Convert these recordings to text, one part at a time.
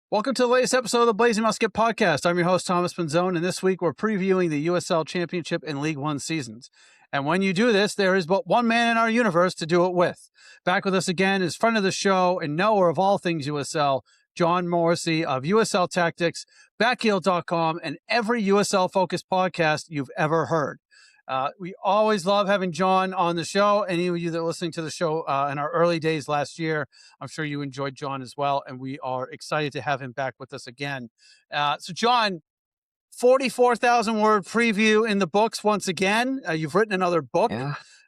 Welcome to the latest episode of the Blazing Musket Podcast. I'm your host, Thomas Benzone, and this week we're previewing the USL Championship and League One seasons. And when you do this, there is but one man in our universe to do it with. Back with us again is friend of the show and knower of all things USL, John Morrissey of USL Tactics, Backheeled.com, and every USL-focused podcast you've ever heard. We always love having John on the show. Any of you that are listening to the show in our early days last year, I'm sure you enjoyed John as well, and we are excited to have him back with us again. So, John, 44,000 word preview in the books once again. You've written another book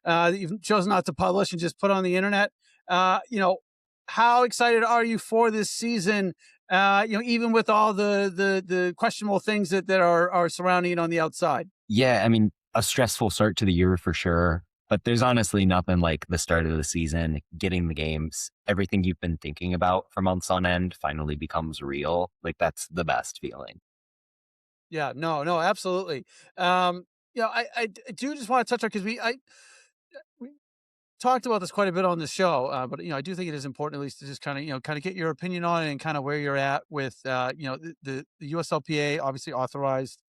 that you've chosen not to publish and just put on the internet. How excited are you for this season? Even with all the questionable things that are surrounding it on the outside. Yeah, I mean, a stressful start to the year for sure, but there's honestly nothing like the start of the season, getting the games, everything you've been thinking about for months on end finally becomes real. Like, that's the best feeling. Yeah, no, absolutely. I do just want to touch on, because we talked about this quite a bit on the show, but I do think it is important at least to just kind of get your opinion on it and kind of where you're at with the USLPA obviously authorized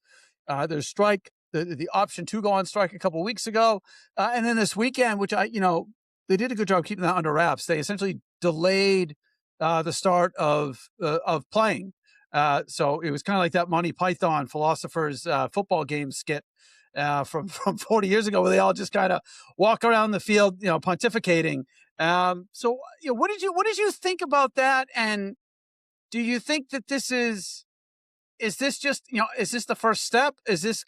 their strike, the option to go on strike a couple of weeks ago, and then this weekend, which they did a good job keeping that under wraps. They essentially delayed the start of playing. So it was kind of like that Monty Python philosophers football game skit from 40 years ago, where they all just kind of walk around the field, pontificating. So what did you think about that? And do you think that this is this just, is this the first step? Is this,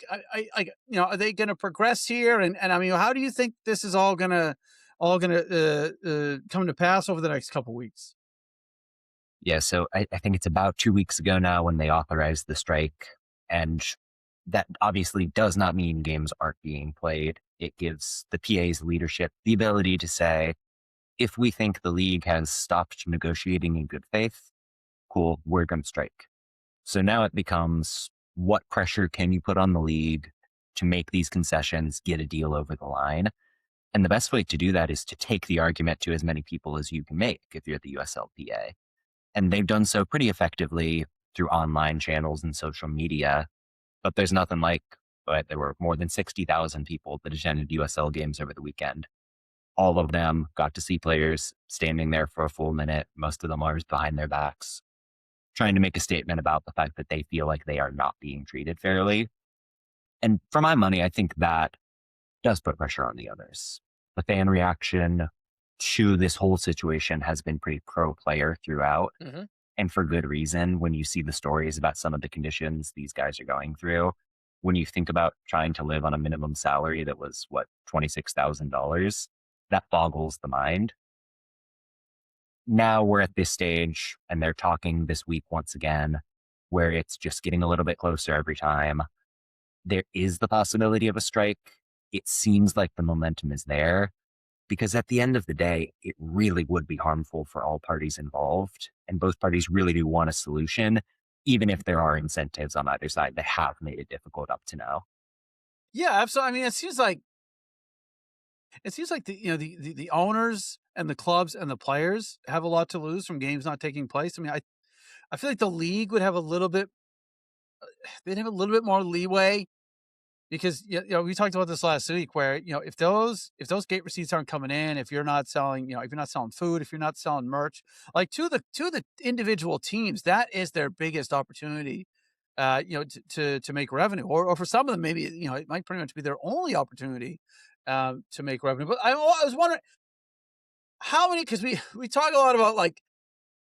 are they going to progress here? And I mean, how do you think this is all gonna come to pass over the next couple of weeks? Yeah, so I think it's about 2 weeks ago now when they authorized the strike, and that obviously does not mean games aren't being played. It gives the PA's leadership the ability to say, if we think the league has stopped negotiating in good faith, cool, we're going to strike. So now it becomes, what pressure can you put on the league to make these concessions, get a deal over the line? And the best way to do that is to take the argument to as many people as you can make if you're the USLPA. And they've done so pretty effectively through online channels and social media. But there's nothing like, there were more than 60,000 people that attended USL games over the weekend. All of them got to see players standing there for a full minute. Most of them are behind their backs, trying to make a statement about the fact that they feel like they are not being treated fairly. And for my money, I think that does put pressure on the others. The fan reaction to this whole situation has been pretty pro-player throughout. Mm-hmm. And for good reason. When you see the stories about some of the conditions these guys are going through, when you think about trying to live on a minimum salary that was, $26,000, that boggles the mind. Now we're at this stage, and they're talking this week once again, where it's just getting a little bit closer every time. There is the possibility of a strike. It seems like the momentum is there, because at the end of the day, it really would be harmful for all parties involved. And both parties really do want a solution, even if there are incentives on either side that have made it difficult up to now. Yeah, absolutely. I mean, it seems like the owners and the clubs and the players have a lot to lose from games not taking place. I mean, I feel like the league would have a little bit, they'd have a little bit more leeway, because we talked about this last week, where if those gate receipts aren't coming in, if you're not selling, if you're not selling food, if you're not selling merch, like to the individual teams, that is their biggest opportunity, to make revenue, or for some of them, maybe it might pretty much be their only opportunity to make revenue. But I was wondering how many, because we talk a lot about like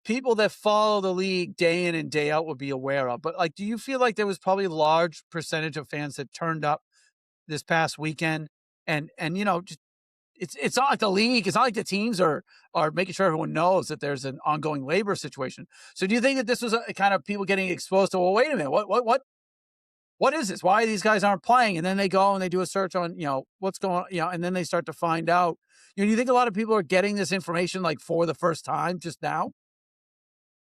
people that follow the league day in and day out would be aware of. But like, do you feel like there was probably a large percentage of fans that turned up this past weekend, and just, it's not like the league, it's not like the teams are making sure everyone knows that there's an ongoing labor situation. So do you think that this was a kind of people getting exposed to, well, wait a minute, what is this? Why these guys aren't playing? And then they go and they do a search on, what's going on, and then they start to find out. Do you think a lot of people are getting this information like for the first time just now?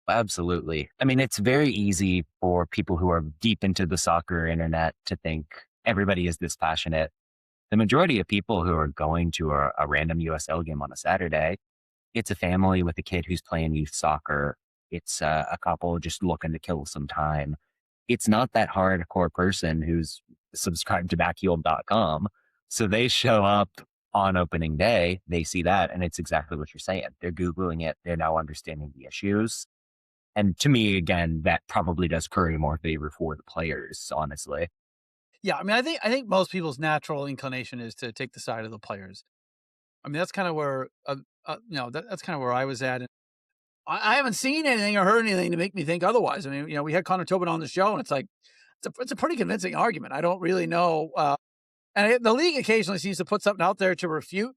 Absolutely. I mean, it's very easy for people who are deep into the soccer internet to think everybody is this passionate. The majority of people who are going to a random USL game on a Saturday, it's a family with a kid who's playing youth soccer. It's a couple just looking to kill some time. It's not that hardcore person who's subscribed to backheeled.com. So they show up on opening day, they see that, and it's exactly what you're saying. They're Googling it, they're now understanding the issues. And to me, again, that probably does curry more favor for the players, honestly. Yeah, I mean, I think most people's natural inclination is to take the side of the players. I mean, that's kind of where, that's kind of where I was at. And I haven't seen anything or heard anything to make me think otherwise. I mean, we had Connor Tobin on the show, and it's like it's a pretty convincing argument. I don't really know, the league occasionally seems to put something out there to refute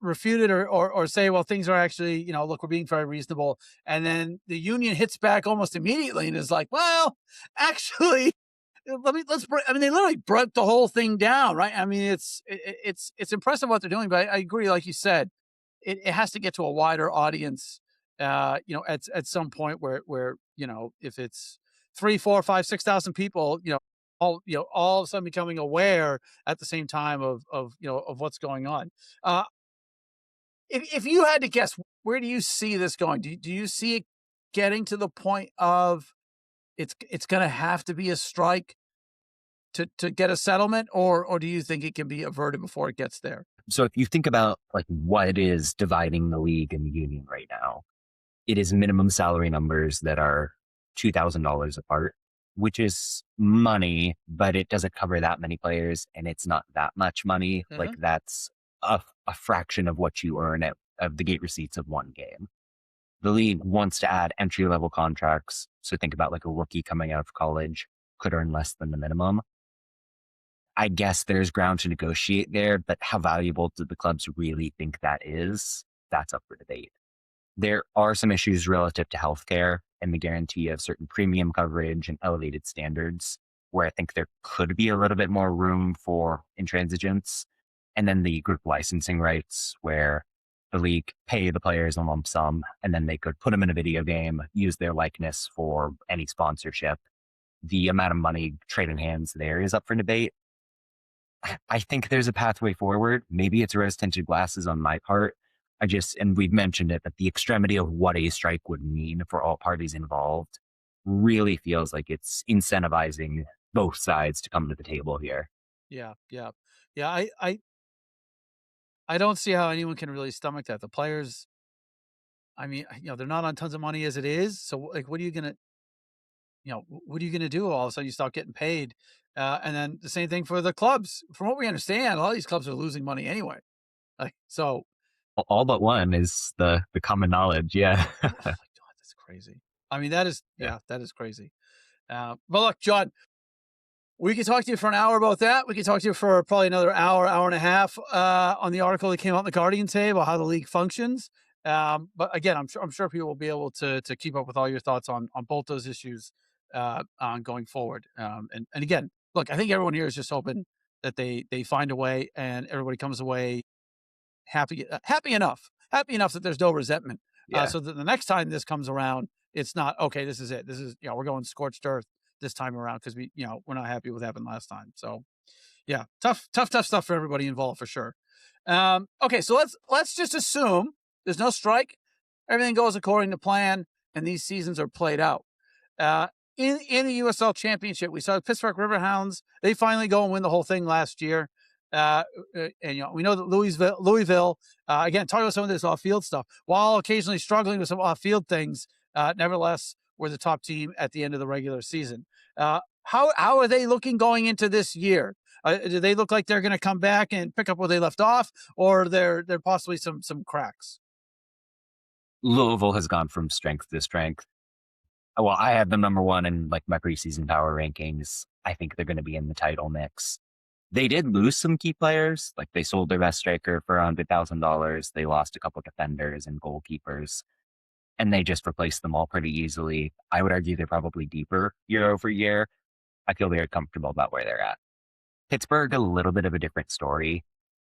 it or say, well, things are actually, look, we're being very reasonable, and then the union hits back almost immediately and is like, well, actually, let's break. I mean, they literally broke the whole thing down, right? I mean, it's impressive what they're doing, but I agree, like you said, it has to get to a wider audience, at some point where if it's 3, 4, 5, 6,000 people, all of a sudden becoming aware at the same time of what's going on. If you had to guess, where do you see this going? Do you see it getting to the point of it's going to have to be a strike to get a settlement, or do you think it can be averted before it gets there? So if you think about like what is dividing the league and the union right now, it is minimum salary numbers that are $2,000 apart, which is money, but it doesn't cover that many players and it's not that much money. Like Mhm. that's a fraction of what you earn of the gate receipts of one game. The league wants to add entry level contracts. So think about like a rookie coming out of college could earn less than the minimum. I guess there's ground to negotiate there, but how valuable do the clubs really think that is? That's up for debate. There are some issues relative to healthcare and the guarantee of certain premium coverage and elevated standards, where I think there could be a little bit more room for intransigence. And then the group licensing rights, where the league pay the players a lump sum, and then they could put them in a video game, use their likeness for any sponsorship. The amount of money trading hands there is up for debate. I think there's a pathway forward. Maybe it's rose tinted glasses on my part. And we've mentioned it, but the extremity of what a strike would mean for all parties involved really feels like it's incentivizing both sides to come to the table here. Yeah, yeah, yeah. I don't see how anyone can really stomach that. The players, I mean, they're not on tons of money as it is. So, like, what are you gonna do? All of a sudden, you stop getting paid, and then the same thing for the clubs. From what we understand, a lot of these clubs are losing money anyway. Like, so, All but one is the common knowledge. Yeah. oh my god, that's crazy. I mean, that is, Yeah. yeah, that is crazy. But look, John, we could talk to you for an hour about that. We could talk to you for probably another hour, hour and a half on the article that came out in the Guardian today about how the league functions. But again, I'm sure people will be able to keep up with all your thoughts on both those issues on going forward. And again, look, I think everyone here is just hoping that they find a way and everybody comes away happy enough that there's no resentment. Yeah. So that the next time this comes around, it's not okay. This is it. This is we're going scorched earth this time around because we're not happy with what happened last time. So yeah, tough stuff for everybody involved for sure. Okay, so let's just assume there's no strike, everything goes according to plan, and these seasons are played out. Uh, in the USL Championship, we saw the Pittsburgh Riverhounds. They finally go and win the whole thing last year. And we know that Louisville, again, talking about some of this off-field stuff, while occasionally struggling with some off-field things, nevertheless, were the top team at the end of the regular season. How are they looking going into this year? Do they look like they're going to come back and pick up where they left off, or there possibly some cracks? Louisville has gone from strength to strength. Well, I have them number one in like my preseason power rankings. I think they're going to be in the title mix. They did lose some key players, like they sold their best striker for $100,000. They lost a couple defenders and goalkeepers, and they just replaced them all pretty easily. I would argue they're probably deeper year over year. I feel very comfortable about where they're at. Pittsburgh, a little bit of a different story.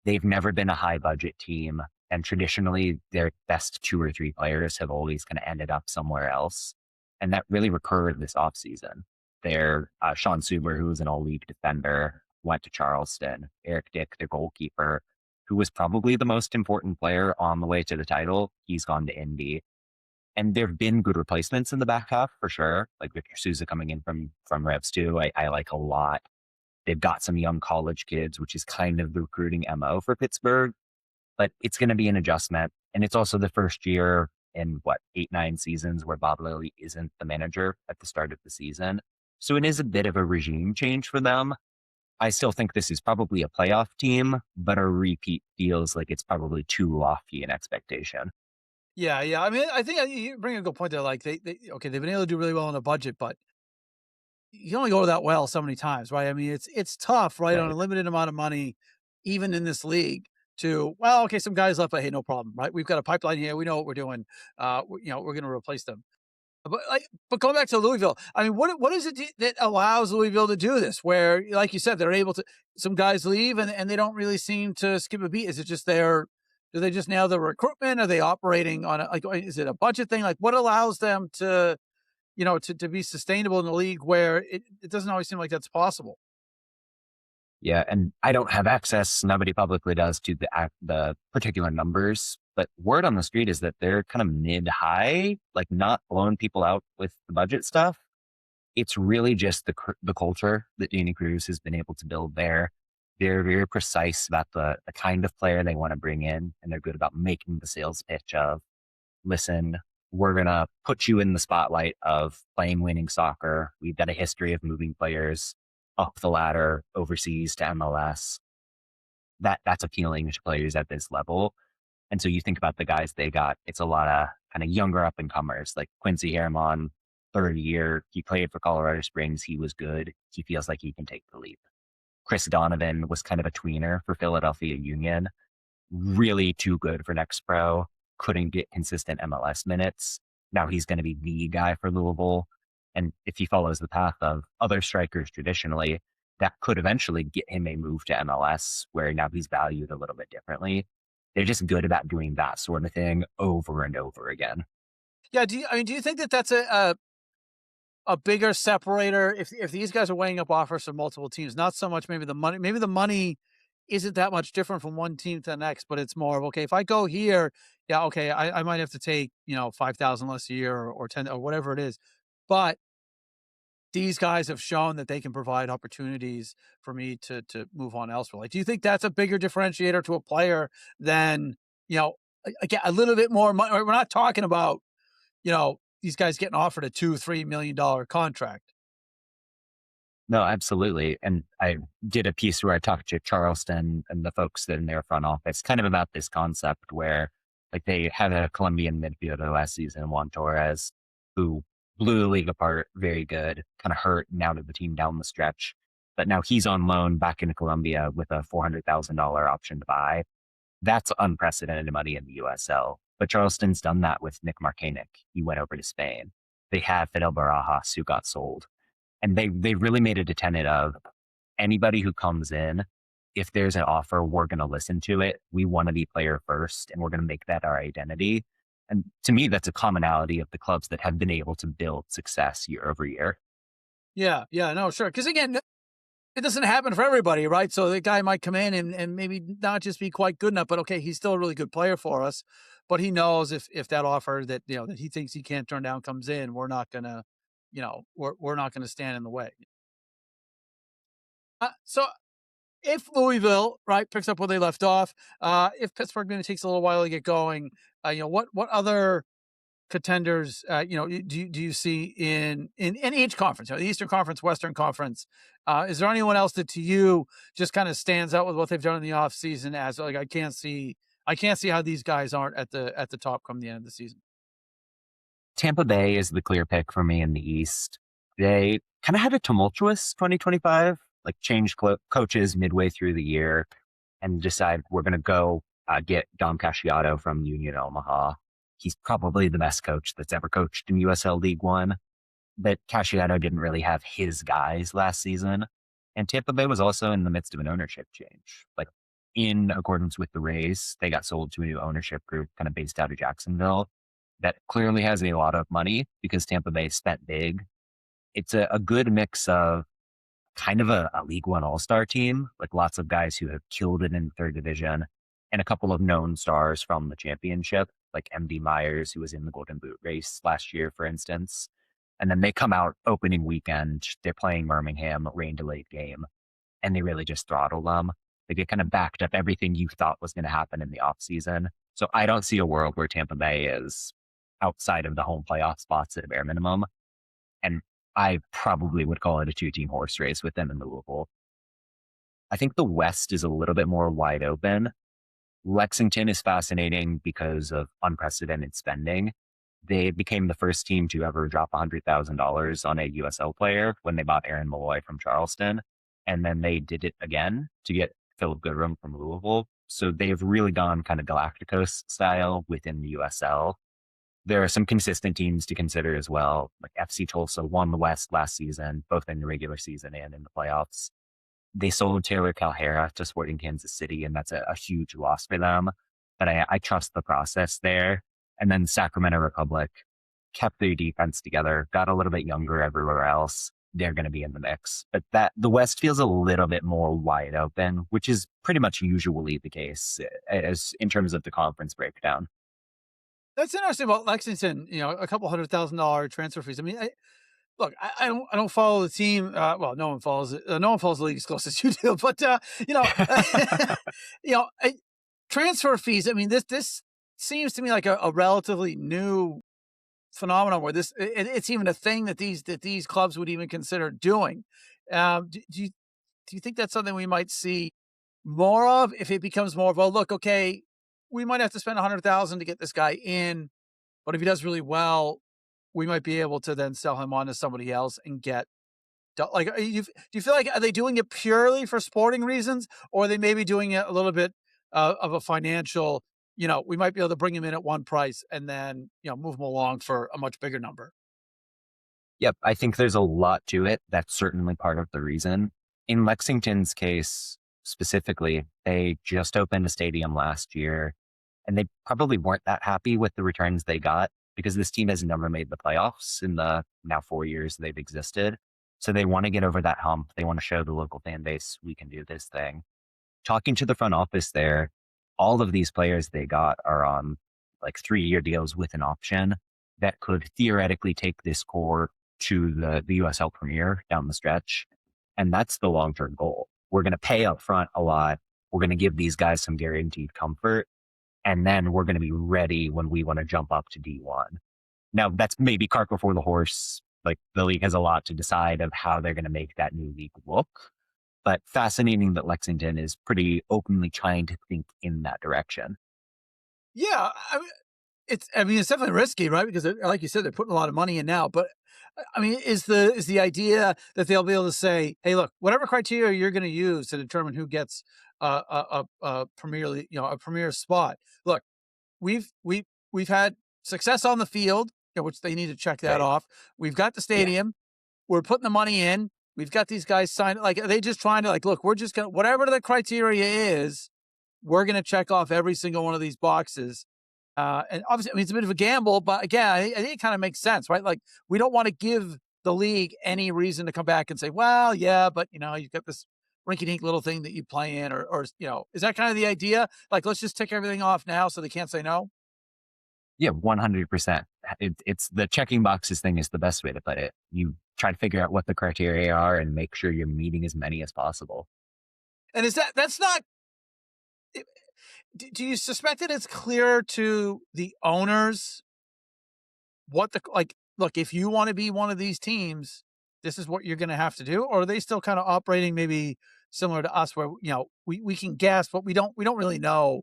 They've never been a high budget team, and traditionally their best two or three players have always kind of ended up somewhere else. And that really recurred this offseason. Their Sean Suber, who was an all-league defender, went to Charleston. Eric Dick, their goalkeeper, who was probably the most important player on the way to the title, he's gone to Indy. And there have been good replacements in the back half for sure. Like Victor Souza coming in from Revs too. I like a lot. They've got some young college kids, which is kind of the recruiting MO for Pittsburgh, but it's going to be an adjustment. And it's also the first year in what, 8, 9 seasons where Bob Lilly isn't the manager at the start of the season. So it is a bit of a regime change for them. I still think this is probably a playoff team, but a repeat feels like it's probably too lofty an expectation. Yeah, yeah. I mean, I think you bring a good point there. Like okay, they've been able to do really well on a budget, but you can only go that well so many times, right? I mean, it's tough, right, on a Right. limited amount of money, even in this league. To well, okay, some guys left, but hey, no problem, right? We've got a pipeline here. We know what we're doing. We're going to replace them. But going back to Louisville, I mean, what is it that allows Louisville to do this? Where, like you said, they're able to. Some guys leave and they don't really seem to skip a beat. Is it just their? Do they just nail the recruitment? Are they operating on Is it a budget thing? Like, what allows them to to be sustainable in the league where it doesn't always seem like that's possible? Yeah, and I don't have access. Nobody publicly does to the particular numbers, but word on the street is that they're kind of mid high, like not blowing people out with the budget stuff. It's really just the culture that Danny Cruz has been able to build there. They're very precise about the kind of player they want to bring in, and they're good about making the sales pitch of, listen, we're going to put you in the spotlight of playing winning soccer. We've got a history of moving players up the ladder overseas to MLS. That's appealing to players at this level. And so you think about the guys they got, it's a lot of kind of younger up and comers like Quincy Herman, third year. He played for Colorado Springs. He was good. He feels like he can take the leap. Chris Donovan was kind of a tweener for Philadelphia Union, really too good for Next Pro, couldn't get consistent MLS minutes. Now he's going to be the guy for Louisville. And if he follows the path of other strikers traditionally, that could eventually get him a move to MLS where now he's valued a little bit differently. They're just good about doing that sort of thing over and over again. Yeah. Do you think that that's a bigger separator if these guys are weighing up offers from multiple teams? Not so much maybe the money. Maybe the money isn't that much different from one team to the next, but it's more of okay. If I go here, yeah, okay, I might have to take 5,000 less a year or 10 or whatever it is, but these guys have shown that they can provide opportunities for me to move on elsewhere. Like, do you think that's a bigger differentiator to a player than again a little bit more money? We're not talking about these guys getting offered a $2-3 million contract. No, absolutely. And I did a piece where I talked to Charleston and the folks that in their front office kind of about this concept where like they had a Colombian midfielder last season, Juan Torres, who blew the league apart, very good, kind of hurt and out of the team down the stretch. But now he's on loan back into Colombia with a $400,000 option to buy. That's unprecedented money in the USL. But Charleston's done that with Nick Marcanic. He went over to Spain. They have Fidel Barajas, who got sold. And they really made it a tenet of anybody who comes in, if there's an offer, we're going to listen to it. We want to be player first, and we're going to make that our identity. And to me, that's a commonality of the clubs that have been able to build success year over year. Yeah, yeah, no, sure. Because again, it doesn't happen for everybody, right? So the guy might come in and maybe not just be quite good enough, but okay, he's still a really good player for us. But he knows if that offer that that he thinks he can't turn down comes in, we're not gonna, we're not gonna stand in the way. So if Louisville, right, picks up where they left off, if Pittsburgh maybe takes a little while to get going, what other contenders, do you see in each conference, the Eastern Conference, Western Conference? Is there anyone else that to you just kind of stands out with what they've done in the offseason as like I can't see how these guys aren't at the top come the end of the season? Tampa Bay is the clear pick for me in the East. They kind of had a tumultuous 2025, like changed coaches midway through the year and decide we're going to go get Dom Casciato from Union Omaha. He's probably the best coach that's ever coached in USL League One, but Casciato didn't really have his guys last season. And Tampa Bay was also in the midst of an ownership change. Like in accordance with the Rays, they got sold to a new ownership group kind of based out of Jacksonville that clearly has a lot of money because Tampa Bay spent big. It's a good mix of kind of a League One all-star team, like lots of guys who have killed it in the third division and a couple of known stars from the championship. like MD Myers, who was in the Golden Boot race last year, for instance. And then they come out opening weekend, they're playing Birmingham, rain delayed game, and they really just throttle them. Like it kind of backed up everything you thought was going to happen in the offseason. So I don't see a world where Tampa Bay is outside of the home playoff spots at a bare minimum. And I probably would call it a two-team horse race with them in Louisville. I think the West is a little bit more wide open. Lexington is fascinating because of unprecedented spending. They became the first team to ever drop $100,000 on a USL player when they bought Aaron Malloy from Charleston. And then they did it again to get Philip Goodrum from Louisville. So they've really gone kind of Galacticos style within the USL. There are some consistent teams to consider as well. Like FC Tulsa won the West last season, both in the regular season and in the playoffs. They sold Taylor Calhera to Sporting Kansas City, and that's a huge loss for them. But I trust the process there. And then Sacramento Republic kept their defense together, got a little bit younger everywhere else. They're going to be in the mix. But that the West feels a little bit more wide open, which is pretty much usually the case as in terms of the conference breakdown. That's interesting about Lexington. A couple $100,000 transfer fees. I mean, look, I don't follow the team. Well, no one follows it. No one follows the league as close as you do. But you know, transfer fees. I mean, this seems to me like a relatively new phenomenon where it's even a thing that these clubs would even consider doing. Do you think that's something we might see more of if it becomes more of, well, look, okay, we might have to spend 100,000 to get this guy in, but if he does really well, we might be able to then sell him on to somebody else and get like. Do you feel like, are they doing it purely for sporting reasons, or are they maybe doing it a little bit of a financial? We might be able to bring him in at one price and then move him along for a much bigger number. Yep, I think there's a lot to it. That's certainly part of the reason. In Lexington's case specifically, they just opened a stadium last year, and they probably weren't that happy with the returns they got because this team has never made the playoffs in the now 4 years they've existed. So they want to get over that hump. They want to show the local fan base we can do this thing. Talking to the front office there, all of these players they got are on like 3-year deals with an option that could theoretically take this core to the USL Premier down the stretch. And that's the long-term goal. We're going to pay up front a lot. We're going to give these guys some guaranteed comfort. And then we're going to be ready when we want to jump up to D1. Now, that's maybe cart before the horse. Like the league has a lot to decide of how they're going to make that new league look. But fascinating that Lexington is pretty openly trying to think in that direction. Yeah, it's definitely risky, right? Because like you said, they're putting a lot of money in now. But I mean, is the idea that they'll be able to say, "Hey, look, whatever criteria you're going to use to determine who gets a premier, a premier spot. Look, we've had success on the field, which they need to check that Right. off. We've got the Yeah. stadium. We're putting the money in. We've got these guys signed. Like, are they just trying to look? We're just gonna whatever the criteria is, we're gonna check off every single one of these boxes. And obviously, I mean, it's a bit of a gamble, but again, I think it kind of makes sense, right? Like, we don't want to give the league any reason to come back and say, well, yeah, but you've got this rinky-dink little thing that you play in, or is that kind of the idea? Like, let's just tick everything off now so they can't say no. Yeah, 100%. It's the checking boxes thing is the best way to put it. You try to figure out what the criteria are and make sure you're meeting as many as possible. And that's not, do you suspect that it's clear to the owners what look, if you want to be one of these teams, this is what you're going to have to do? Or are they still kind of operating maybe similar to us where, we can guess, but we don't really know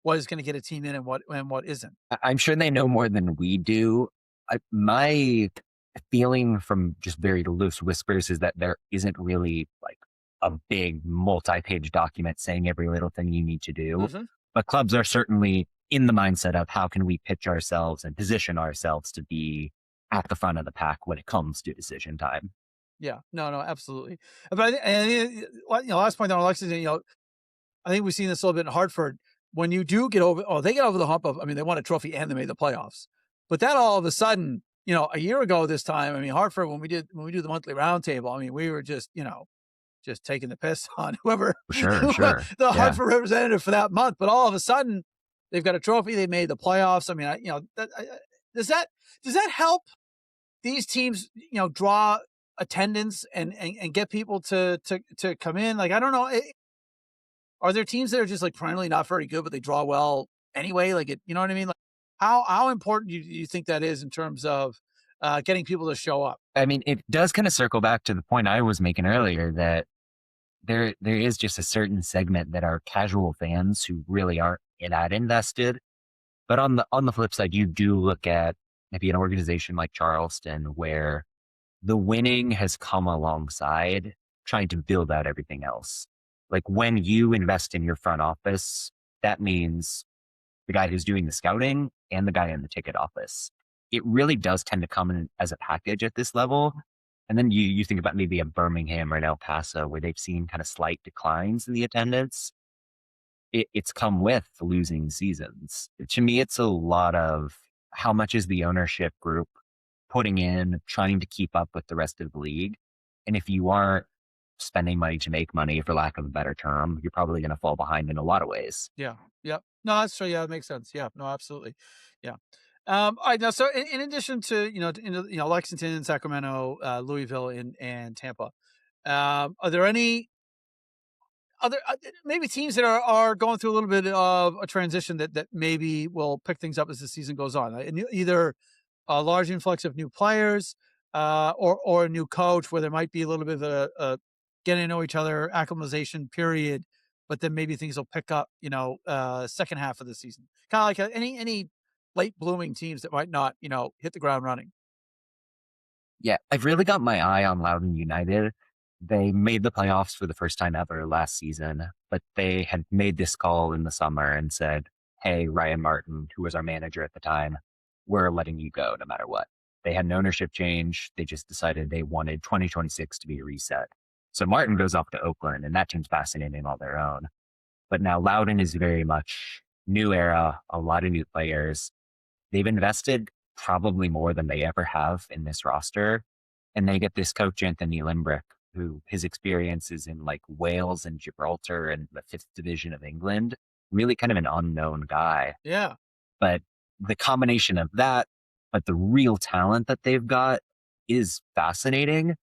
what is going to get a team in and what isn't. I'm sure they know more than we do. My feeling from just very loose whispers is that there isn't really like a big multi-page document saying every little thing you need to do. Mm-hmm. But clubs are certainly in the mindset of how can we pitch ourselves and position ourselves to be at the front of the pack when it comes to decision time. Yeah, no, absolutely. But last point on Lexington, I think we've seen this a little bit in Hartford. When you do get over, they get over the hump of, I mean, they won a trophy and they made the playoffs. But then all of a sudden, a year ago this time, I mean, Hartford, when we do the monthly roundtable, I mean, we were just taking the piss on whoever Sure, sure. the Yeah. Hartford representative for that month. But all of a sudden, They've got a trophy. They made the playoffs. I mean, does that help these teams, draw attendance and get people to come in? Like, I don't know. Are there teams that are just like perennially not very good, but they draw well anyway? Like, you know what I mean? Like, how important do you think that is in terms of getting people to show up? I mean, it does kind of circle back to the point I was making earlier that there is just a certain segment that are casual fans who really aren't that invested. But on the flip side, you do look at maybe an organization like Charleston where the winning has come alongside trying to build out everything else. Like when you invest in your front office, that means the guy who's doing the scouting and the guy in the ticket office. It really does tend to come in as a package at this level. And then you think about maybe a Birmingham or an El Paso where they've seen kind of slight declines in the attendance. It's come with losing seasons. To me, it's a lot of how much is the ownership group putting in, trying to keep up with the rest of the league. And if you aren't spending money to make money, for lack of a better term, you're probably going to fall behind in a lot of ways. Yeah. Yeah. No, that's true. Yeah, that makes sense. Yeah. No, absolutely. Yeah. All right. Now, so in addition to Lexington, Sacramento, Louisville, and Tampa, are there any other maybe teams that are going through a little bit of a transition that maybe will pick things up as the season goes on? Either a large influx of new players, or a new coach, where there might be a little bit of a getting to know each other acclimatization period, but then maybe things will pick up, second half of the season. Kind of like any late blooming teams that might not, hit the ground running. Yeah, I've really got my eye on Loudoun United. They made the playoffs for the first time ever last season, but they had made this call in the summer and said, hey, Ryan Martin, who was our manager at the time, we're letting you go no matter what. They had an ownership change. They just decided they wanted 2026 to be a reset. So Martin goes off to Oakland, and that team's fascinating on their own. But now Loudoun is very much new era, a lot of new players. They've invested probably more than they ever have in this roster. And they get this coach, Anthony Limbrick, who his experience is in like Wales and Gibraltar and the fifth division of England, really kind of an unknown guy. Yeah. But the combination of that, but the real talent that they've got is fascinating.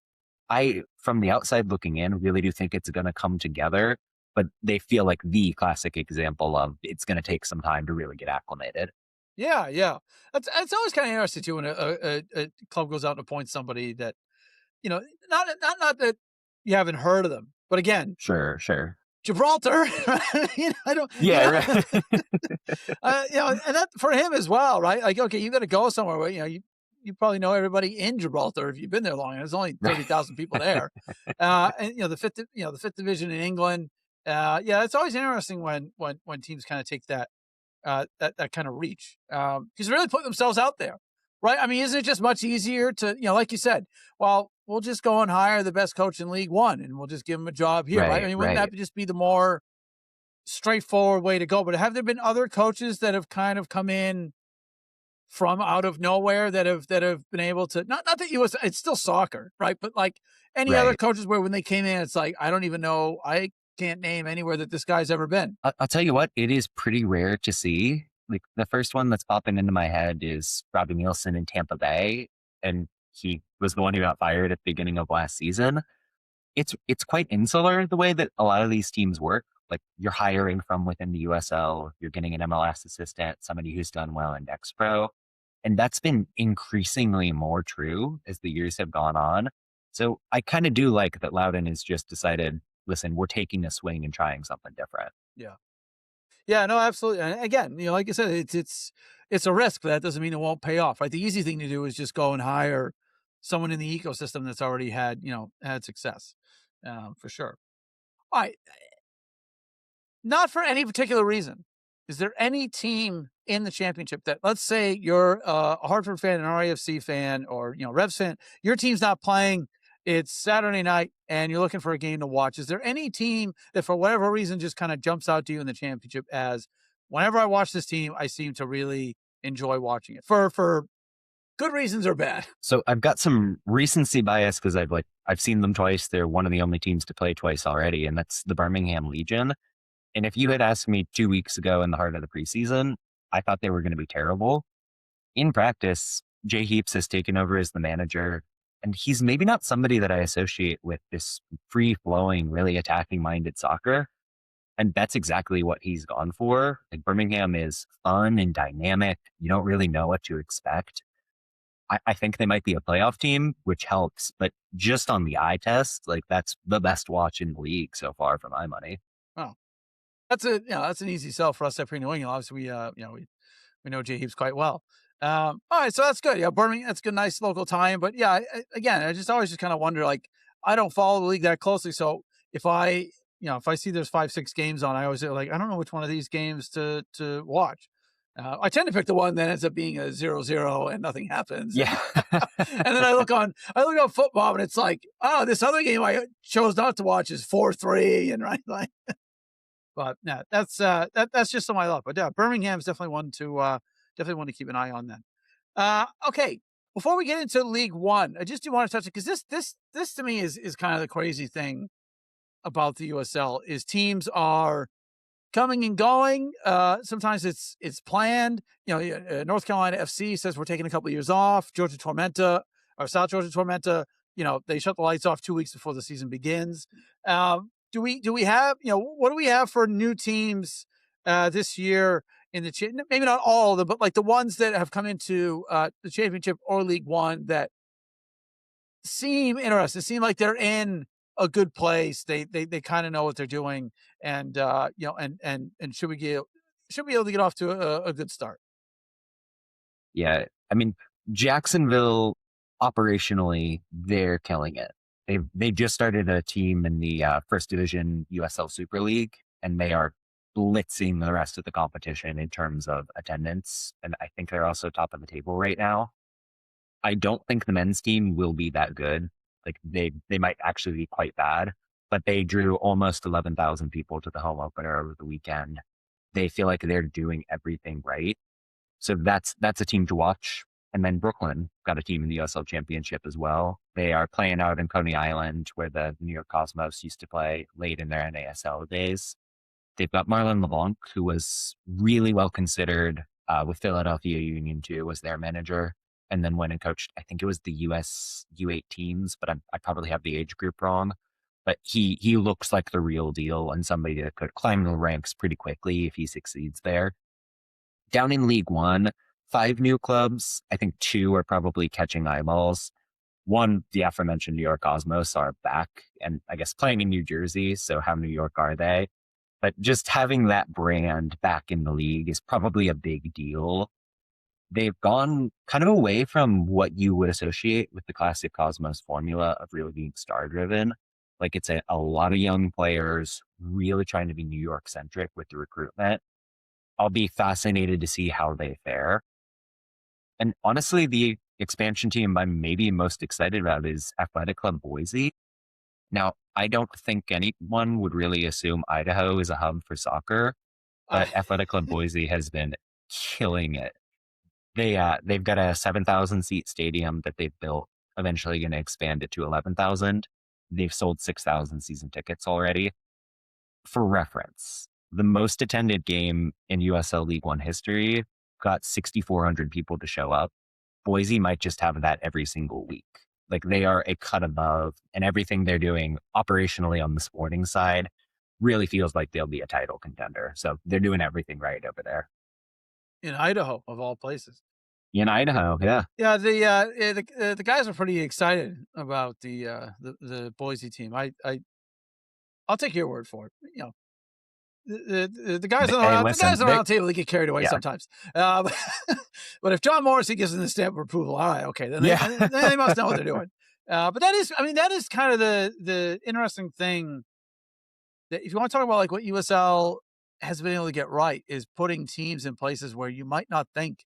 I, from the outside looking in, really do think it's going to come together, but they feel like the classic example of it's going to take some time to really get acclimated. Yeah, yeah. That's always kind of interesting too when a club goes out and appoints somebody that, not that you haven't heard of them, but again, Sure, sure. Gibraltar. I don't. Yeah, right. And that for him as well, right? Like, okay, you got to go somewhere where you probably know everybody in Gibraltar if you've been there long. There's only 30,000 people there, and the fifth division in England. Yeah, it's always interesting when teams kind of take that that kind of reach, because really put themselves out there, right? I mean, isn't it just much easier to, like you said, well, we'll just go and hire the best coach in League One and we'll just give him a job here, right? I mean, wouldn't that just be the more straightforward way to go? But have there been other coaches that have kind of come in from out of nowhere that have been able to, not that it's still soccer, right? But like any other Right. coaches where when they came in, it's like, I don't even know, I can't name anywhere that this guy's ever been. I'll tell you what, it is pretty rare to see. Like the first one that's popping into my head is Robbie Nielsen in Tampa Bay, and he was the one who got fired at the beginning of last season. It's quite insular the way that a lot of these teams work. Like you're hiring from within the USL, you're getting an MLS assistant, somebody who's done well in Next Pro. And that's been increasingly more true as the years have gone on. So I kind of do like that Loudon has just decided, listen, we're taking a swing and trying something different. Yeah. Yeah, no, absolutely. And again, like I said, it's a risk, but that doesn't mean it won't pay off, right? The easy thing to do is just go and hire someone in the ecosystem that's already had success, for sure. All right, not for any particular reason. Is there any team in the championship that, let's say you're a Hartford fan, an RAFC fan, or Revs fan, your team's not playing, it's Saturday night, and you're looking for a game to watch. Is there any team that, for whatever reason, just kind of jumps out to you in the championship as, whenever I watch this team, I seem to really enjoy watching it for good reasons or bad? So I've got some recency bias because I've seen them twice. They're one of the only teams to play twice already, and that's the Birmingham Legion. And if you had asked me 2 weeks ago in the heart of the preseason, I thought they were going to be terrible. In practice, Jay Heaps has taken over as the manager, and he's maybe not somebody that I associate with this free flowing, really attacking minded soccer. And that's exactly what he's gone for. Like Birmingham is fun and dynamic. You don't really know what to expect. I think they might be a playoff team, which helps, but just on the eye test, like that's the best watch in the league so far for my money. Oh, that's an easy sell for us up here in New England. Obviously, we know Jay Heaps quite well. All right, so that's good. Yeah, Birmingham, that's good, nice local time. But yeah, again, I just always just kind of wonder. Like, I don't follow the league that closely, so if I see there's 5, 6 games on, I always like I don't know which one of these games to watch. I tend to pick the one that ends up being a 0-0 and nothing happens, and Yeah. and then I look on football and it's like, oh, this other game I chose not to watch is 4-3, and right, like, but yeah, that's just some of my luck. But yeah, Birmingham's definitely one to keep an eye on then. Okay. Before we get into League One, I just do want to touch it because this to me is kind of the crazy thing about the USL is teams are coming and going. Sometimes it's planned. North Carolina FC says we're taking a couple of years off. Georgia Tormenta or South Georgia Tormenta, they shut the lights off 2 weeks before the season begins. Do we have what do we have for new teams this year in the maybe not all of them, but like the ones that have come into the championship or League One that seem interesting, seem like they're in a good place. They kind of know what they're doing, and and should be able to get off to a good start. Yeah. I mean, Jacksonville operationally, they're killing it. They just started a team in the first division USL Super League, and they are blitzing the rest of the competition in terms of attendance. And I think they're also top of the table right now. I don't think the men's team will be that good. Like they might actually be quite bad, but they drew almost 11,000 people to the home opener over the weekend. They feel like they're doing everything right. So that's a team to watch. And then Brooklyn got a team in the USL Championship as well. They are playing out in Coney Island, where the New York Cosmos used to play late in their NASL days. They've got Marlon LeBlanc, who was really well considered with Philadelphia Union too, was their manager, and then went and coached. I think it was the US U8 teams, but I probably have the age group wrong. But he looks like the real deal and somebody that could climb the ranks pretty quickly if he succeeds there. Down in League One, 5 new clubs. I think 2 are probably catching eyeballs. One, the aforementioned New York Cosmos are back and I guess playing in New Jersey. So how New York are they? But just having that brand back in the league is probably a big deal. They've gone kind of away from what you would associate with the classic Cosmos formula of really being star driven. Like it's a lot of young players really trying to be New York centric with the recruitment. I'll be fascinated to see how they fare. And honestly, the expansion team I'm maybe most excited about is Athletic Club Boise. Now, I don't think anyone would really assume Idaho is a hub for soccer, Uh, but Athletic Club Boise has been killing it. They've got a 7,000 seat stadium that they've built, eventually going to expand it to 11,000. They've sold 6,000 season tickets already. For reference, the most attended game in USL League One history got 6,400 people to show up. Boise might just have that every single week. Like they are a cut above, and everything they're doing operationally on the sporting side really feels like they'll be a title contender. So they're doing everything right over there in Idaho of all places. in Idaho. Yeah. Yeah, the guys are pretty excited about the Boise team. I'll take your word for it. The guys on Hey, the listen, guys on the round table, they get carried away yeah, sometimes. But if John Morrissey gives them the stamp of approval, all right, okay, then yeah. they must know what they're doing. But that is kind of the interesting thing that if you want to talk about like what USL has been able to get right is putting teams in places where you might not think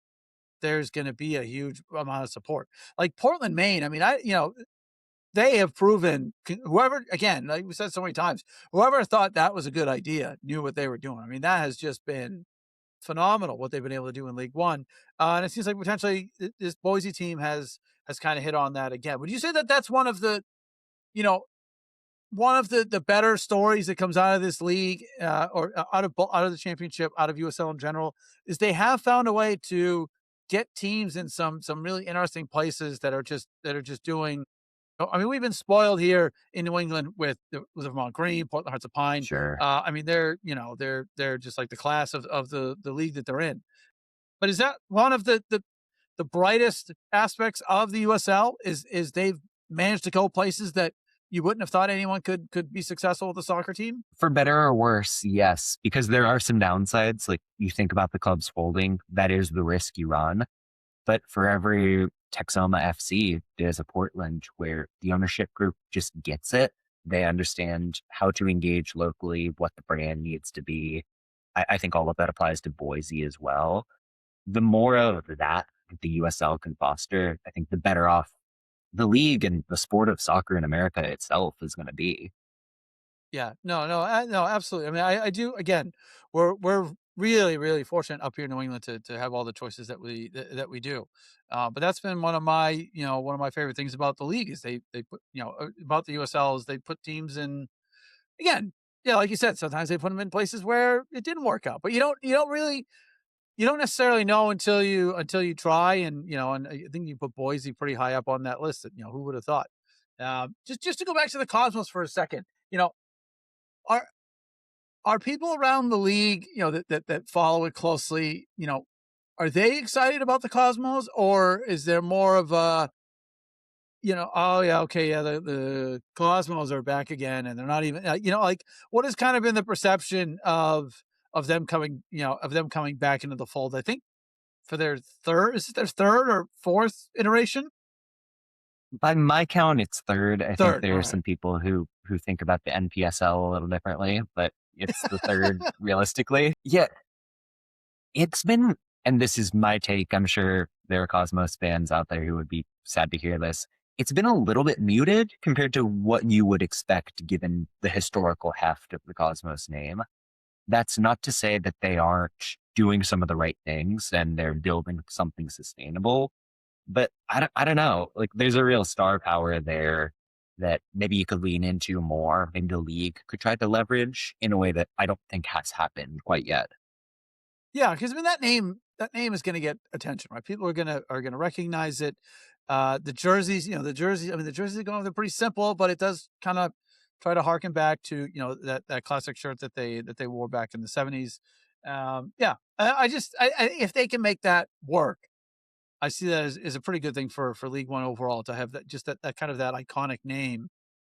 there's going to be a huge amount of support. Like Portland, Maine. I mean, they have proven whoever, again, like we said so many times, whoever thought that was a good idea knew what they were doing. I mean, that has just been phenomenal what they've been able to do in League One. And it seems like potentially this Boise team has kind of hit on that again. Would you say that that's one of the, you know, one of the better stories that comes out of this league, or out of the championship, out of USL in general, is they have found a way to get teams in some really interesting places that are just doing. I mean, we've been spoiled here in New England with Vermont Green, Portland Hearts of Pine. Sure. I mean, they're just like the class of the league that they're in. But is that one of the brightest aspects of the USL is they've managed to go places that you wouldn't have thought anyone could be successful with a soccer team? For better or worse, yes, because there are some downsides. Like you think about the clubs folding, that is the risk you run. But for every Texoma FC, there's a Portland where the ownership group just gets it. They understand how to engage locally, what the brand needs to be. I think all of that applies to Boise as well. The more of that the USL can foster, I think the better off the league and the sport of soccer in America itself is going to be. Yeah, no, absolutely. I mean, I do. Again, we're really really fortunate up here in New England to have all the choices that we do. But that's been one of my favorite things about the league is they put about the USL is they put teams in again. Yeah, like you said, sometimes they put them in places where it didn't work out, but you don't necessarily know until you try, and I think you put Boise pretty high up on that list. That who would have thought? Just to go back to the Cosmos for a second, are are people around the league, that follow it closely, are they excited about the Cosmos, or is there more of a, oh yeah, okay, yeah, the Cosmos are back again, and they're not even, like what has kind of been the perception of them coming back into the fold? I think for their third, is it their third or fourth iteration? By my count, it's third. I think Third, there all are right. some people who think about the NPSL a little differently, but it's the third realistically. Yeah, it's been, and this is my take. I'm sure there are Cosmos fans out there who would be sad to hear this. It's been a little bit muted compared to what you would expect given the historical heft of the Cosmos name. That's not to say that they aren't doing some of the right things and they're building something sustainable. But I don't know. Like there's a real star power there that maybe you could lean into more. Maybe the league could try to leverage in a way that I don't think has happened quite yet. Yeah, because I mean that name is going to get attention, right? People are gonna recognize it. The jerseys, the jerseys. I mean, the jerseys are going. They're pretty simple, but it does kind of try to harken back to that classic shirt that they wore back in the '70s. Yeah, if they can make that work, I see that as a pretty good thing for League One overall to have that kind of that iconic name.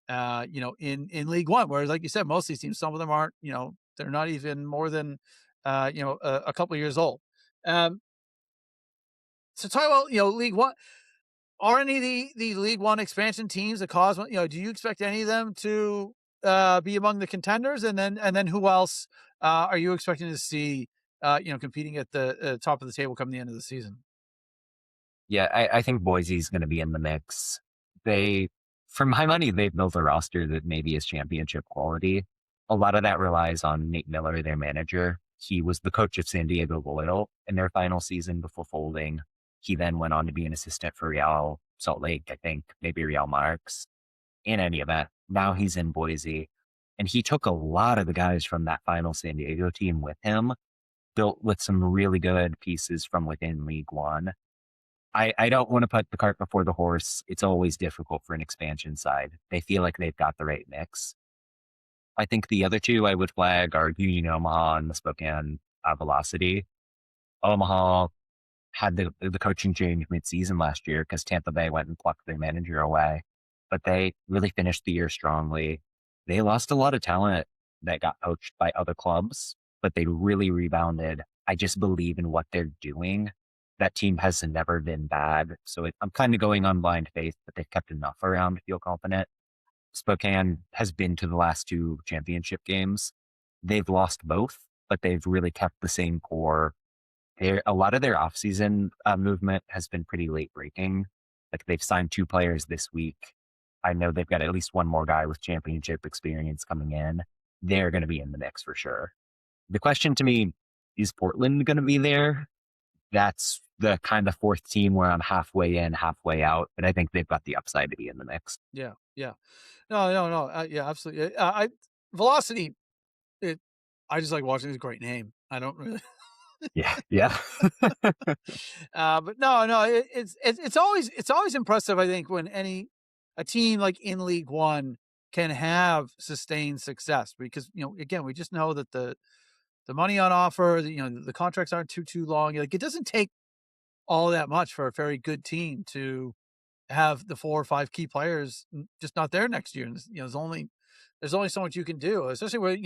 In League One, whereas like you said, most of these teams, some of them aren't. They're not even more than a couple of years old. Um, so talk about League One. Are any of the League One expansion teams the Cosmo? Do you expect any of them to be among the contenders? And then who else are you expecting to see? Competing at the top of the table come the end of the season. Yeah, I think Boise's going to be in the mix. They, for my money, they've built a roster that maybe is championship quality. A lot of that relies on Nate Miller, their manager. He was the coach of San Diego Loyal in their final season before folding. He then went on to be an assistant for Real Salt Lake, I think, maybe Real Marks. In any event, now he's in Boise. And he took a lot of the guys from that final San Diego team with him, built with some really good pieces from within League One. I don't want to put the cart before the horse. It's always difficult for an expansion side. They feel like they've got the right mix. I think the other two I would flag are Union Omaha and the Spokane Velocity. Omaha had the coaching change mid-season last year because Tampa Bay went and plucked their manager away, but they really finished the year strongly. They lost a lot of talent that got poached by other clubs, but they really rebounded. I just believe in what they're doing. That team has never been bad, so I'm kind of going on blind faith, but they've kept enough around to feel confident. Spokane has been to the last two championship games. They've lost both, but they've really kept the same core. A lot of their offseason movement has been pretty late breaking. Like they've signed two players this week. I know they've got at least one more guy with championship experience coming in. They're going to be in the mix for sure. The question to me, is Portland going to be there? that's the kind of fourth team where I'm halfway in, halfway out, but I think they've got the upside to be in the mix. Yeah, yeah. No. Yeah, absolutely. I Velocity. It. I just like watching. It's a great name. I don't really. Yeah, yeah. But no. It's always impressive. I think when a team like in League One can have sustained success because again we just know that the money on offer, the contracts aren't too long. Like it doesn't take all that much for a very good team to have the 4 or 5 key players just not there next year. And there's only so much you can do, especially where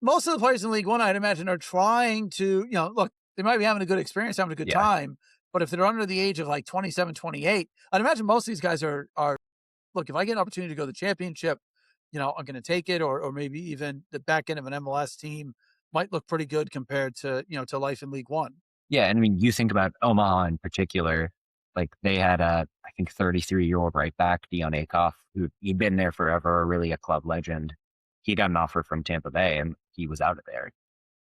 most of the players in League One, I'd imagine, are trying to look. They might be having a good experience, having a good Yeah. time, but if they're under the age of like 27, 28, I'd imagine most of these guys are look. If I get an opportunity to go to the championship, I'm going to take it, or maybe even the back end of an MLS team might look pretty good compared to to life in League One. Yeah, and I mean, you think about Omaha in particular, like they had a, I think, 33-year-old right back, Dion Akoff, who he'd been there forever, really a club legend. He got an offer from Tampa Bay and he was out of there.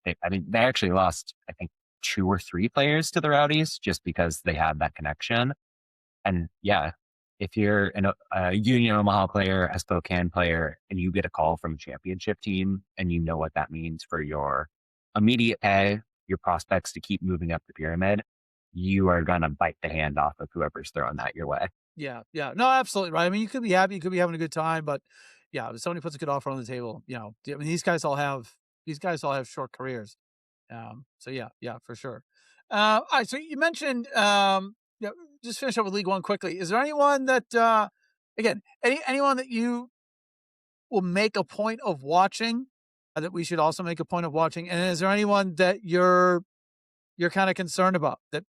They actually lost, I think, 2 or 3 players to the Rowdies just because they had that connection. And yeah, if you're a Union Omaha player, a Spokane player, and you get a call from a championship team and you know what that means for your immediate pay, your prospects to keep moving up the pyramid, you are going to bite the hand off of whoever's throwing that your way. Yeah, yeah. No, absolutely right. I mean, you could be happy, you could be having a good time, but yeah, if somebody puts a good offer on the table, I mean, these guys all have short careers. So yeah, for sure. All right. So you mentioned, just finish up with League One quickly. Is there anyone that, again, anyone that you will make a point of watching, that we should also make a point of watching? And is there anyone that you're kind of concerned about that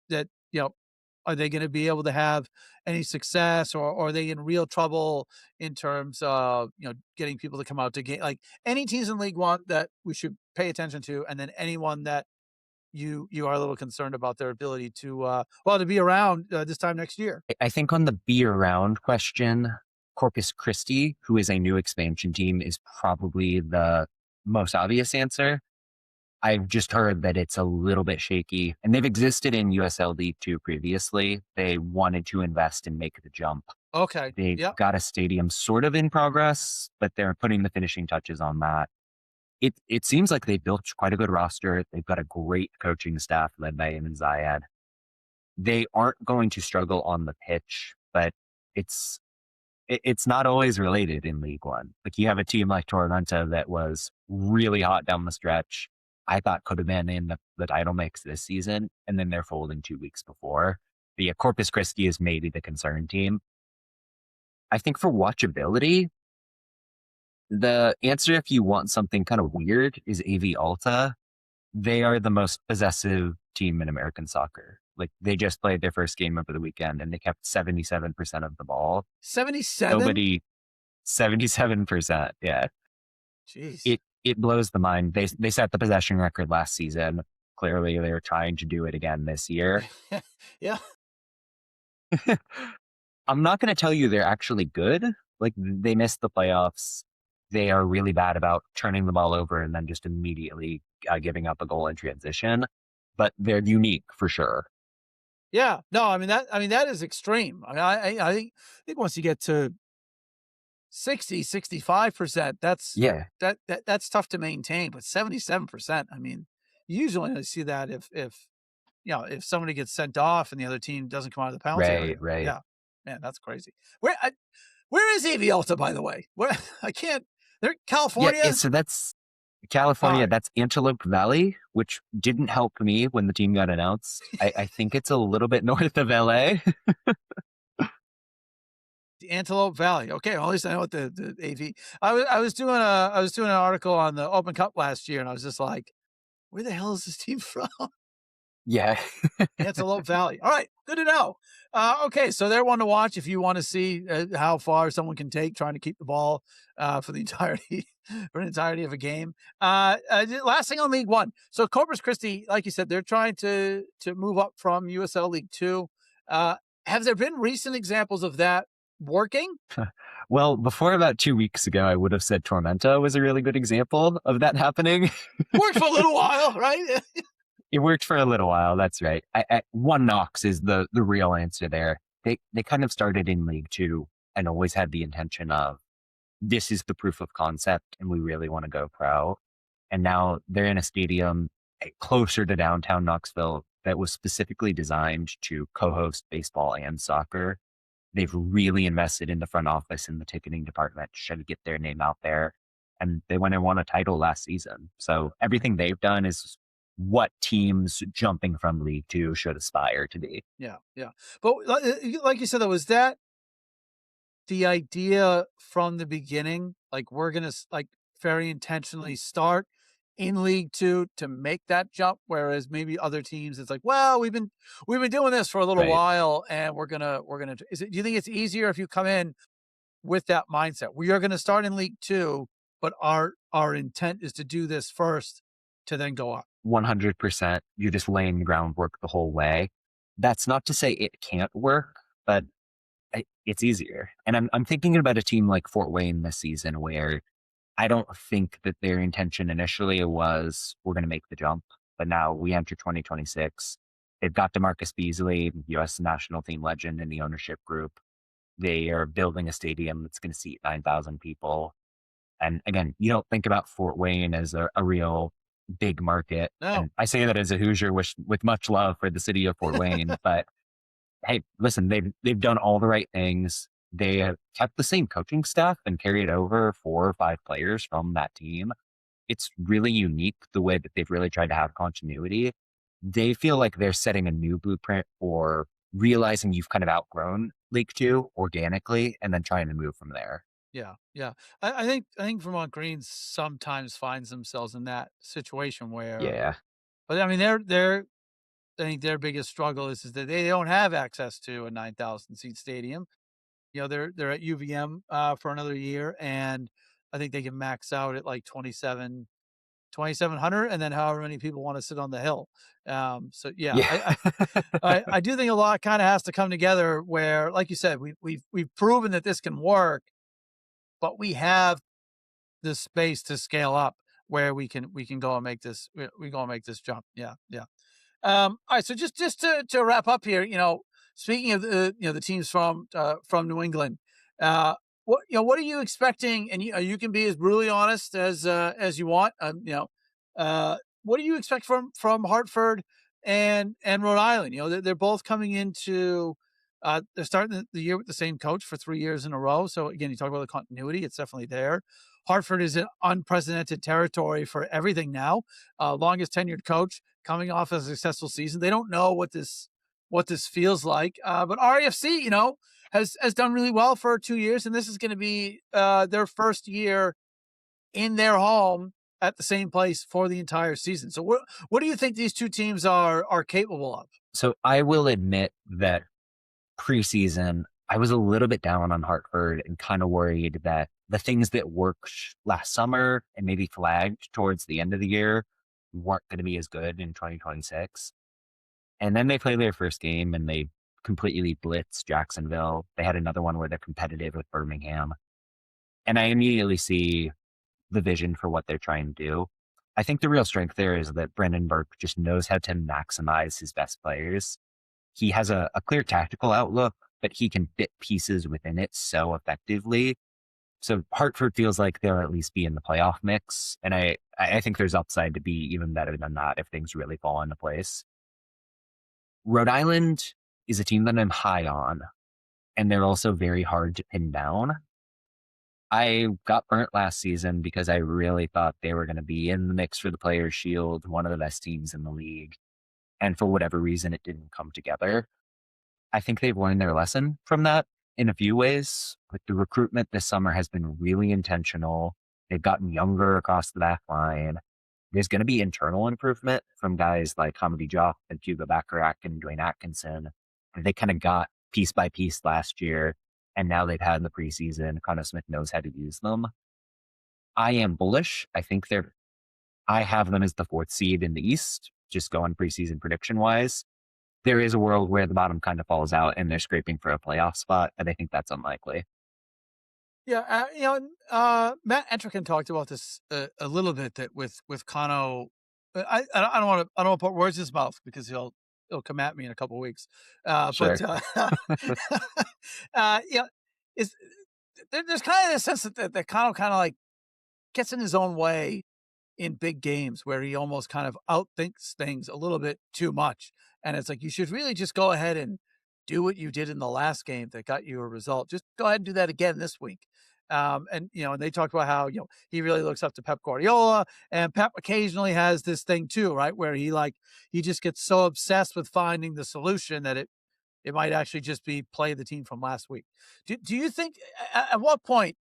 are they going to be able to have any success, or are they in real trouble in terms of getting people to come out to game? Like any teams in League One that we should pay attention to, and then anyone that you are a little concerned about their ability to to be around this time next year. I think on the be around question, Corpus Christi, who is a new expansion team, is probably the most obvious answer. I've just heard that it's a little bit shaky, and they've existed in USL League 2 previously. They wanted to invest and make the jump. Okay. They Yep. got a stadium sort of in progress, but they're putting the finishing touches on that. It seems like they built quite a good roster. They've got a great coaching staff led by Eamon Zayed. They aren't going to struggle on the pitch, but it's it's not always related in League One. Like you have a team like Toronto that was really hot down the stretch. I thought could have been in the title mix this season, and then they're folding 2 weeks before. The Corpus Christi is maybe the concern team. I think for watchability, the answer if you want something kind of weird is AV Alta. They are the most possessive team in American soccer. Like they just played their first game over the weekend and they kept 77% of the ball. 77. Nobody 77%. Yeah. Jeez. It blows the mind. They set the possession record last season. Clearly they were trying to do it again this year. Yeah. I'm not going to tell you they're actually good. Like they missed the playoffs. They are really bad about turning the ball over and then just immediately giving up a goal in transition. But they're unique for sure. Yeah. No, I mean that is extreme. I mean, I think once you get to 65%, Yeah. that's tough to maintain. But 77%, I mean, you usually only see that if somebody gets sent off and the other team doesn't come out of the penalty area. Right. Yeah, man, that's crazy. Where is AV Alta, by the way? Where I can't. They're California. Yeah. So that's California. Right. That's Antelope Valley, which didn't help me when the team got announced. I think it's a little bit north of LA. The Antelope Valley. Okay, well, at least I know what the AV. I was doing an article on the Open Cup last year, and I was just like, where the hell is this team from? Yeah. Antelope Valley. All right, good to know. Okay, so they're one to watch if you want to see how far someone can take trying to keep the ball for the entirety of a game. Last thing on League One. So Corpus Christi, like you said, they're trying to move up from USL League 2. Have there been recent examples of that working? Well, before about 2 weeks ago, I would have said Tormenta was a really good example of that happening. Worked for a little while, right? It worked for a little while. That's right. One Knox is the real answer there. They kind of started in League Two and always had the intention of this is the proof of concept, and we really want to go pro. And now they're in a stadium closer to downtown Knoxville that was specifically designed to co-host baseball and soccer. They've really invested in the front office and the ticketing department to try to get their name out there. And they went and won a title last season. So everything they've done is what teams jumping from League Two should aspire to be. Yeah, yeah. But like you said, though, was that the idea from the beginning? Like we're gonna like very intentionally start in League Two to make that jump, whereas maybe other teams it's like, well, we've been doing this for a little Right. while, and we're gonna. Is it? Do you think it's easier if you come in with that mindset? We are going to start in League Two, but our intent is to do this first to then go up. 100%. You're just laying the groundwork the whole way. That's not to say it can't work, but it's easier. And I'm thinking about a team like Fort Wayne this season where I don't think that their intention initially was we're going to make the jump, but now we enter 2026. They've got DeMarcus Beasley, U.S. national team legend in the ownership group. They are building a stadium that's going to seat 9,000 people. And again, you don't think about Fort Wayne as a real big market. No, And I say that as a Hoosier with much love for the city of Fort Wayne, but hey, listen, they've done all the right things. They have kept the same coaching staff and carried over 4 or 5 players from that team. It's really unique the way that they've really tried to have continuity. They feel like they're setting a new blueprint for realizing you've kind of outgrown League Two organically and then trying to move from there. yeah, yeah. I think Vermont Green sometimes finds themselves in that situation where, Yeah. but I mean, they're I think their biggest struggle is that they don't have access to a 9,000 seat stadium. You know, they're at UVM for another year, and I think they can max out at like 2,700, and then however many people want to sit on the hill. So yeah, Yeah. I do think a lot kind of has to come together where, like you said, we've proven that this can work, but we have the space to scale up where we can go and make this we go and make this jump. Yeah, yeah. All right, so just to wrap up here, speaking of the teams from New England, what are you expecting? And you can be as brutally honest as you want. What do you expect from Hartford and Rhode Island? They're both coming into. They're starting the year with the same coach for 3 years in a row. So again, you talk about the continuity; it's definitely there. Hartford is in unprecedented territory for everything now. Longest tenured coach coming off a successful season. They don't know what this feels like. But RAFC, has done really well for 2 years, and this is going to be their first year in their home at the same place for the entire season. So what do you think these two teams are capable of? So I will admit that preseason, I was a little bit down on Hartford and kind of worried that the things that worked last summer and maybe flagged towards the end of the year weren't going to be as good in 2026. And then they play their first game and they completely blitz Jacksonville. They had another one where they're competitive with Birmingham. And I immediately see the vision for what they're trying to do. I think the real strength there is that Brendan Burke just knows how to maximize his best players. He has a clear tactical outlook, but he can fit pieces within it so effectively. So Hartford feels like they'll at least be in the playoff mix. And I think there's upside to be even better than that if things really fall into place. Rhode Island is a team that I'm high on, and they're also very hard to pin down. I got burnt last season because I really thought they were going to be in the mix for the Players' Shield, one of the best teams in the league. And for whatever reason, it didn't come together. I think they've learned their lesson from that in a few ways. Like the recruitment this summer has been really intentional. They've gotten younger across the back line. There's going to be internal improvement from guys like Hamidi Joff and Hugo Bacharach and Dwayne Atkinson. They kind of got piece by piece last year, and now they've had in the preseason. Connor Smith knows how to use them. I am bullish. I have them as the 4th seed in the East, just going preseason prediction wise. There is a world where the bottom kind of falls out and they're scraping for a playoff spot, and I think that's unlikely. Yeah, Matt Etrican talked about this a little bit that with Kano I don't want to put words in his mouth because he'll come at me in a couple of weeks. But Sure. yeah, is there's kind of a sense that kind of like gets in his own way in big games where he almost kind of outthinks things a little bit too much. And it's like, you should really just go ahead and do what you did in the last game that got you a result. Just go ahead and do that again this week. And they talked about how, he really looks up to Pep Guardiola, and Pep occasionally has this thing too, right? Where he just gets so obsessed with finding the solution that it might actually just be play the team from last week. Do you think at what point,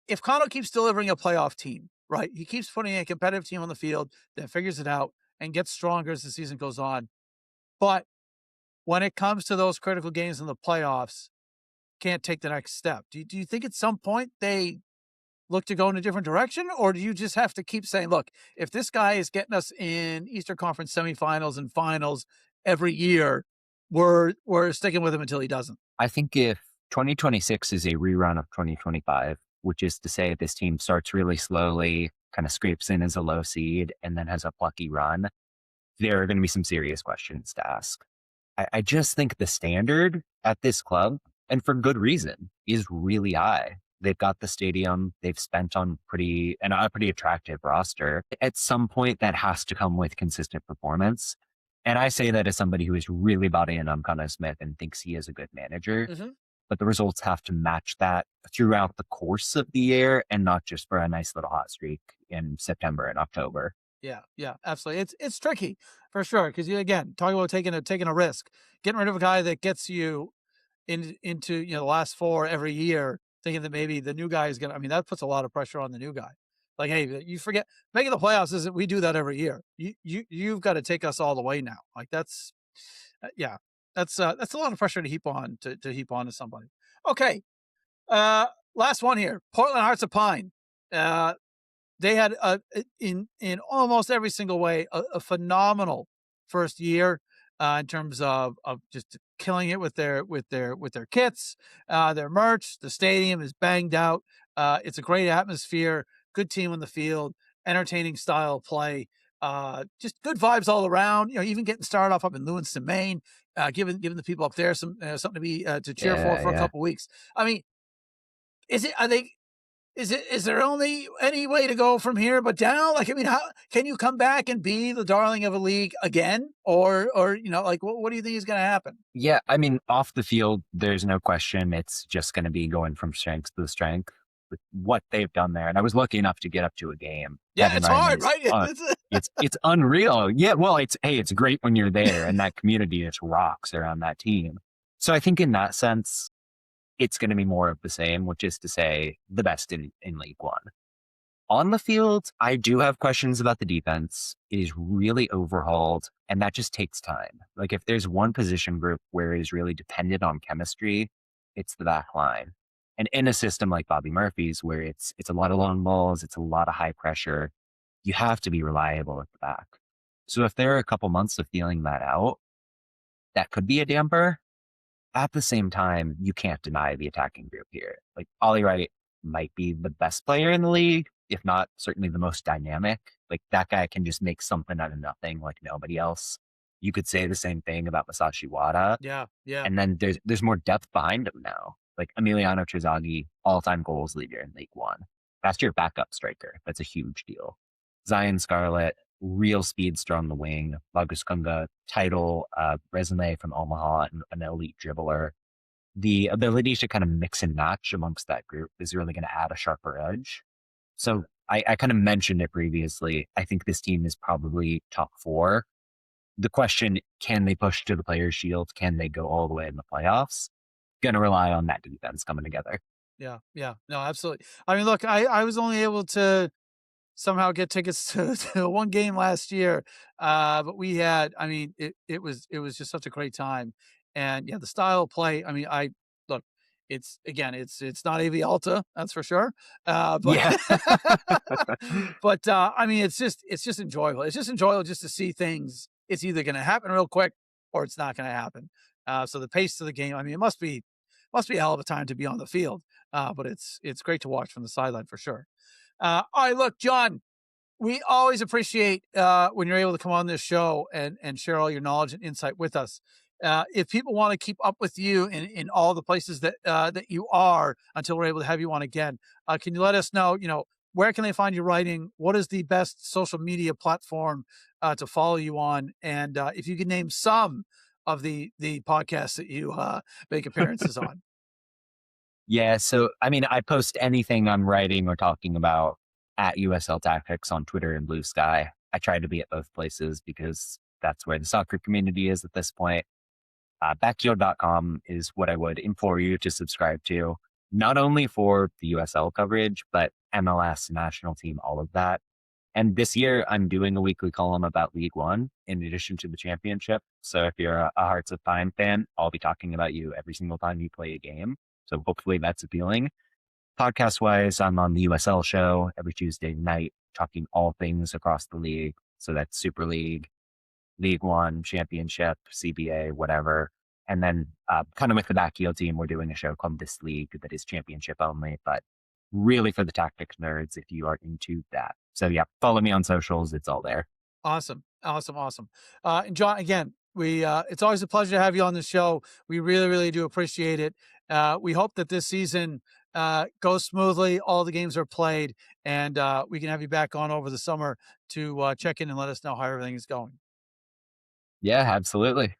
if Cano keeps delivering a playoff team, right? He keeps putting a competitive team on the field that figures it out and gets stronger as the season goes on. But when it comes to those critical games in the playoffs, can't take the next step. Do you think at some point they look to go in a different direction? Or do you just have to keep saying, look, if this guy is getting us in Eastern Conference semifinals and finals every year, we're sticking with him until he doesn't? I think if 2026 is a rerun of 2025, which is to say this team starts really slowly, kind of scrapes in as a low seed, and then has a plucky run, there are going to be some serious questions to ask. I just think the standard at this club, and for good reason, is really high. They've got the stadium, they've spent on a pretty attractive roster. At some point, that has to come with consistent performance. And I say that as somebody who is really bought in on Connor Smith and thinks he is a good manager. Mm-hmm. But the results have to match that throughout the course of the year and not just for a nice little hot streak in September and October. Yeah, absolutely. It's tricky for sure because you again talking about taking a risk, getting rid of a guy that gets you into the last four every year, thinking that maybe the new guy is gonna. I mean, that puts a lot of pressure on the new guy. Like, hey, you forget making the playoffs isn't. We do that every year. You've got to take us all the way now. Like yeah, that's a lot of pressure to heap on to heap on to somebody. Okay, last one here. Portland Hearts of Pine. They had in almost every single way a phenomenal first year in terms of just killing it with their kits, their merch. The stadium is banged out. It's a great atmosphere, good team on the field, entertaining style of play. Just good vibes all around. Even getting started off up in Lewiston, Maine, giving the people up there something to be to cheer Yeah, for a yeah. couple weeks. I mean, is it? Are they is there only any way to go from here but down? Like, I mean, how can you come back and be the darling of a league again? Or like what do you think is going to happen? Yeah, I mean, off the field, there's no question it's just going to be going from strength to strength with what they've done there. And I was lucky enough to get up to a game. Yeah, Evan it's Ryan hard, is, right? it's unreal. Yeah, well, it's great when you're there, and that community just rocks around that team. So I think in that sense, it's going to be more of the same, which is to say, the best in League One. On the field, I do have questions about the defense. It is really overhauled, and that just takes time. Like, if there's one position group where it is really dependent on chemistry, it's the back line. And in a system like Bobby Murphy's, where it's a lot of long balls, it's a lot of high pressure, you have to be reliable at the back. So if there are a couple months of feeling that out, that could be a damper. At the same time, you can't deny the attacking group here. Like, Ollie Wright might be the best player in the league, if not certainly the most dynamic. Like, that guy can just make something out of nothing like nobody else. You could say the same thing about Masashi Wada. Yeah. And then there's more depth behind him now. Like Emiliano Trezzaghi, all-time goals leader in League One. That's your backup striker. That's a huge deal. Zion Scarlett, real speedster on the wing. Bagus Kunga, title resume from Omaha, and an elite dribbler. The ability to kind of mix and match amongst that group is really going to add a sharper edge. So I kind of mentioned it previously. I think this team is probably top four. The question, can they push to the Players' Shield? Can they go all the way in the playoffs? Going to rely on that defense coming together. Yeah. No, absolutely. I mean, look, I was only able to somehow get tickets to one game last year. But we had, I mean, it was just such a great time. And yeah, the style of play, I mean, I look, it's not AV Alta, that's for sure. But Yeah. but I mean, it's just enjoyable. It's just enjoyable just to see things. It's either going to happen real quick or it's not going to happen. So the pace of the game, I mean, it must be a hell of a time to be on the field. But it's great to watch from the sideline for sure. All right, look, John. We always appreciate when you're able to come on this show and share all your knowledge and insight with us. If people want to keep up with you in all the places that you are until we're able to have you on again, can you let us know? Where can they find you writing? What is the best social media platform to follow you on? And if you can name some of the podcasts that you make appearances on. Yeah, so I mean, I post anything I'm writing or talking about at USL Tactics on Twitter and Blue Sky. I try to be at both places because that's where the soccer community is at this point. Backheeled.com is what I would implore you to subscribe to, not only for the USL coverage, but MLS, national team, all of that. And this year, I'm doing a weekly column about League One in addition to the championship. So if you're a Hearts of Pine fan, I'll be talking about you every single time you play a game. So hopefully that's appealing. Podcast wise, I'm on the USL show every Tuesday night, talking all things across the league. So that's Super League, League One, Championship, CBA, whatever. And then kind of with the Backheeled team, we're doing a show called This League that is championship only, but really for the tactics nerds if you are into that. So yeah, follow me on socials. It's all there. Awesome. Awesome. Awesome. And John, again, it's always a pleasure to have you on the show. We really, really do appreciate it. We hope that this season goes smoothly. All the games are played, and we can have you back on over the summer to check in and let us know how everything is going. Yeah, absolutely.